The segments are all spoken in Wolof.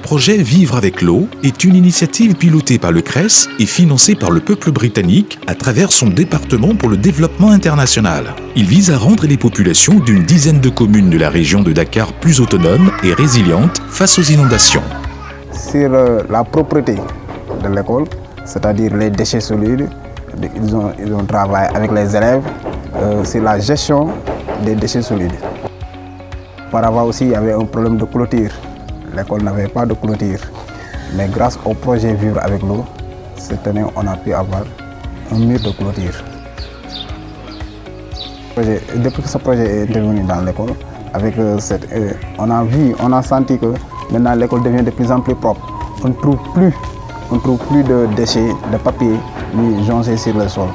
projet Vivre avec l'eau est une initiative pilotée par le CRES et financée par le peuple britannique à travers son département pour le développement international. Il vise à rendre les populations d'une dizaine de communes de la région de Dakar plus autonomes et résilientes face aux inondations. Sur la propreté de l'école, c'est-à-dire les déchets solides, ils ont travaillé avec les élèves sur la gestion des déchets solides. Auparavant aussi, il y avait un problème de clôture. L'école n'avait pas de clôture. Mais grâce au projet Vivre avec l'eau, cette année, on a pu avoir un mur de clôture. Depuis que ce projet est intervenu dans l'école, on a senti que maintenant l'école devient de plus en plus propre. On ne trouve plus de déchets, de papier, ni jonchés sur le sol.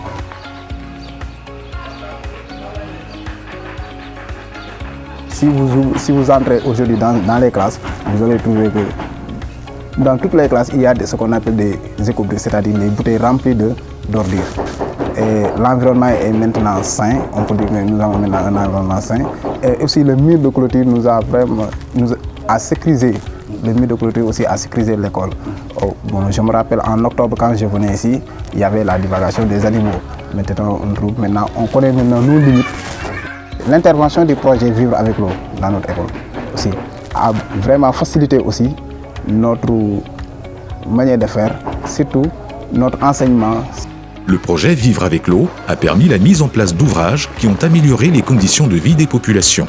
Si vous entrez aujourd'hui dans les classes, vous allez trouver que dans toutes les classes, il y a ce qu'on appelle des écobriques, c'est-à-dire des bouteilles remplies d'ordures. Et l'environnement est maintenant sain, on peut dire que nous avons maintenant un environnement sain. Et aussi le mur de clôture nous a sécurisé. Le mur de clôture aussi a sécurisé l'école. Je me rappelle en octobre quand je venais ici, il y avait la divagation des animaux. Maintenant on connaît maintenant nos limites. L'intervention du projet Vivre avec l'eau dans notre école aussi a vraiment facilité aussi notre manière de faire, surtout notre enseignement. Le projet Vivre avec l'eau a permis la mise en place d'ouvrages qui ont amélioré les conditions de vie des populations.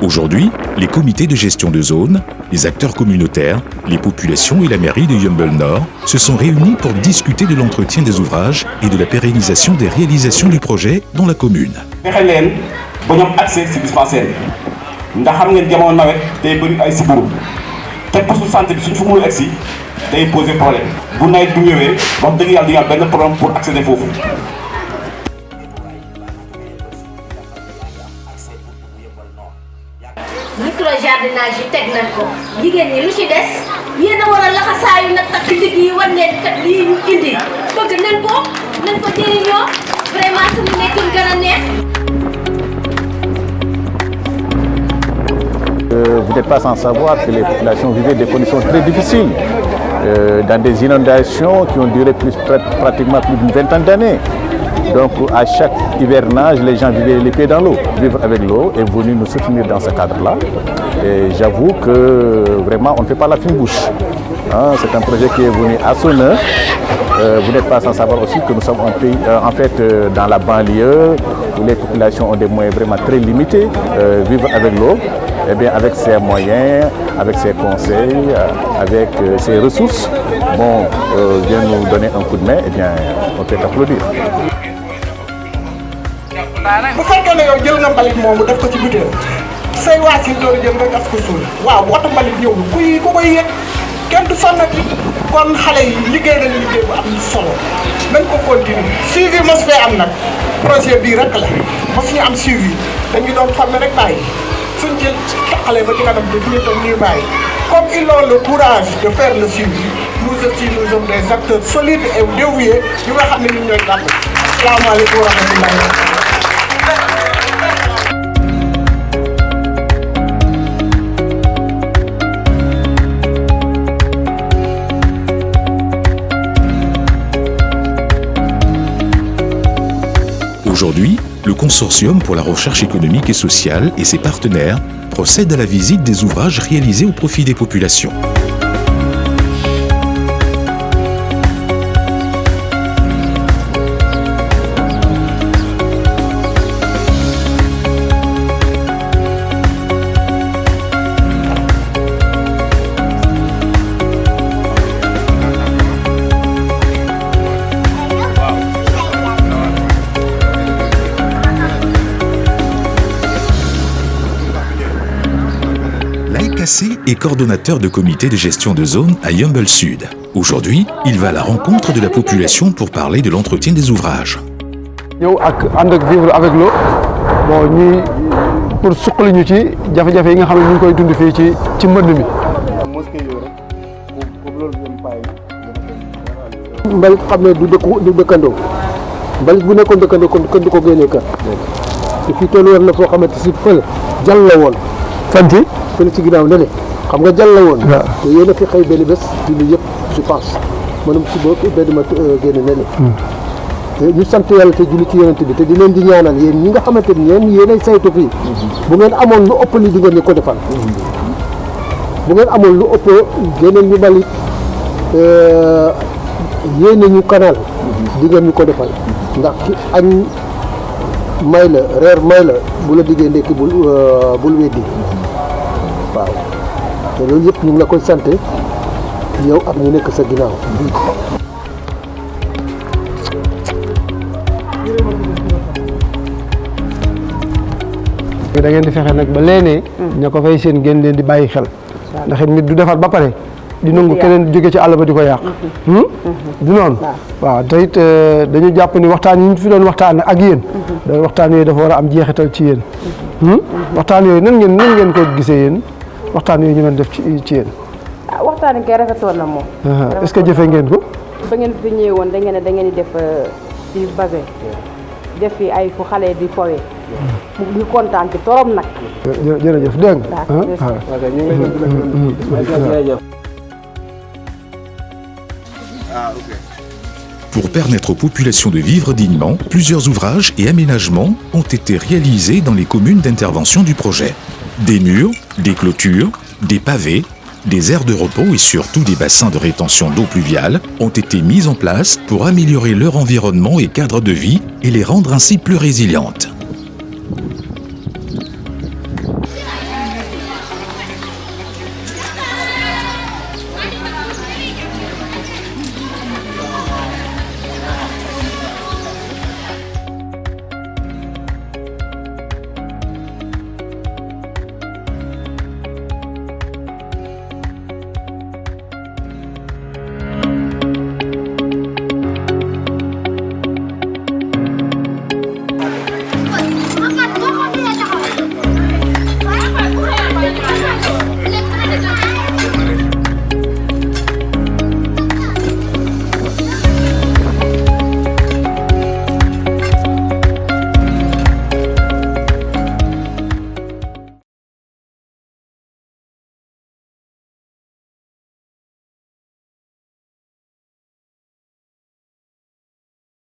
Aujourd'hui, les comités de gestion de zone, les acteurs communautaires, les populations et la mairie de Yeumbeul Nord se sont réunis pour discuter de l'entretien des ouvrages et de la pérennisation des réalisations du projet dans la commune. fexe leen ba ñoom accès ci dispensaire yi ndax xam ngeen jamono nawet day bëri ay sibiru te poste de santé bi suñ fa mënul agsi day poser problème bu nawet bu ñëwee wax dëgg yàlla di nga am benn problème pour accéder foofu. micro-jardinage yi teg nañ ko jigéen ñi lu ci des yéen a war a laxasaayu nag takk ndig yi wan leen kat lii ñu indi bëgg nañ ko jëriñoo vraiment suñu nekkin gën a neex. Vous n'êtes pas sans savoir que les populations vivaient des conditions très difficiles, dans des inondations qui ont duré pratiquement plus d'une vingtaine d'années. Donc à chaque hivernage, les gens vivaient les pieds dans l'eau. Vivre avec l'eau est venu nous soutenir dans ce cadre-là. Et j'avoue que vraiment on ne fait pas la fine bouche. C'est un projet qui est venu à son heure. Vous n'êtes pas sans savoir aussi que nous sommes un pays, dans la banlieue, où les populations ont des moyens vraiment très limités. Vivre avec l'eau, eh bien, avec ses moyens, avec ses conseils, avec ses ressources, vient nous donner un coup de main, eh bien, on peut applaudir. bu fekkee ne yow jël nga mbalit moomu def ko ci butéel say waasi loolu jël nga gas ko suul waaw bu oto mbalit ñëw ku koy yëg kenn du sonnati kon xale yi liggéey nañu liggéey bu am solo nañ ko continuer suivi mos fee am nag projet bii rek la mos ñu am suivi dañu doon former rek bàyyi suñ jël taxalee ba ci kanam bi ñu toog ñuy bàyyi comme ils ont le courage de faire le suivi nous aussi nous sommes des acteurs solides et dévoués yu nga xam ne ñun ñooy jàpp asalaamaaleykum wa rahmatullahi. Aujourd'hui, le Consortium pour la recherche économique et sociale et ses partenaires procèdent à la visite des ouvrages réalisés au profit des populations. Kassé est coordonnateur de comité de gestion de zone à Yeumbeul Sud. Aujourd'hui, il va à la rencontre de la population pour parler de l'entretien des ouvrages. ñëw ànd ak vivre avec l'eau ñuy pour suqali ñu ci jafe-jafe yi nga xam ne ñu ngi koy dund fii ci mbënd mi. mbalit xam ne du dëkkandoo mbalit bu nekkoon dëkkandoo kon kenn du ko génnee kër. te fii toll woon na foo xamante si fële jàll la woon. fan ci fële ci ginnaaw ne xam nga jàll la woon. waaw te yéen a fi xëy benn bés ci lu yëpp je pense maanaam suba benn ma génn ne te ñu sant yàlla te julli ci yonent bi te di leen di ñaanal yéen ñi nga xamante ni yéenay saytu fii bu ngeen amoon lu ëpp li di ngeen ñu ko defal bu ngeen amoon lu ëpp génneel ñu balit yéene ñu canal di ngeen ñu ko defal ndax ci añ may la reer may la bu la diggee ndekki bul weddi waaw te loolu yëpp ñu ngi la koy sant yow ak ñu nekk sa ginnaaw. da ngeen di fexe nag ba leenee ña ko fay seen ngeen leen di bàyyi xel ndax nit du defar ba pare di nangu keneen jóge ci àll ba di ko yàq du noonu waaw te it dañu jàpp ni waxtaan yi ñu fi doon waxtaan ak yéen waxtaan yooyu dafa war a am jeexital ci yéen waxtaan yooyu nan ngeen ko gisee yéen waxtaan yooyu ñu doon def ci yéen waxtaan yi kay rafetoon na moom est-ce que jëfee ngeen ko ba ngeen fi ñëwee woon da ngeen di def ci bassin def fi ay fu xale di fowee ñu kontaan ci torop nag jërëjëf dégg nga Pour permettre aux populations de vivre dignement, plusieurs ouvrages et aménagements ont été réalisés dans les communes d'intervention du projet. Des murs, des clôtures, des pavés, des aires de repos et surtout des bassins de rétention d'eau pluviale ont été mis en place pour améliorer leur environnement et cadre de vie et les rendre ainsi plus résilientes.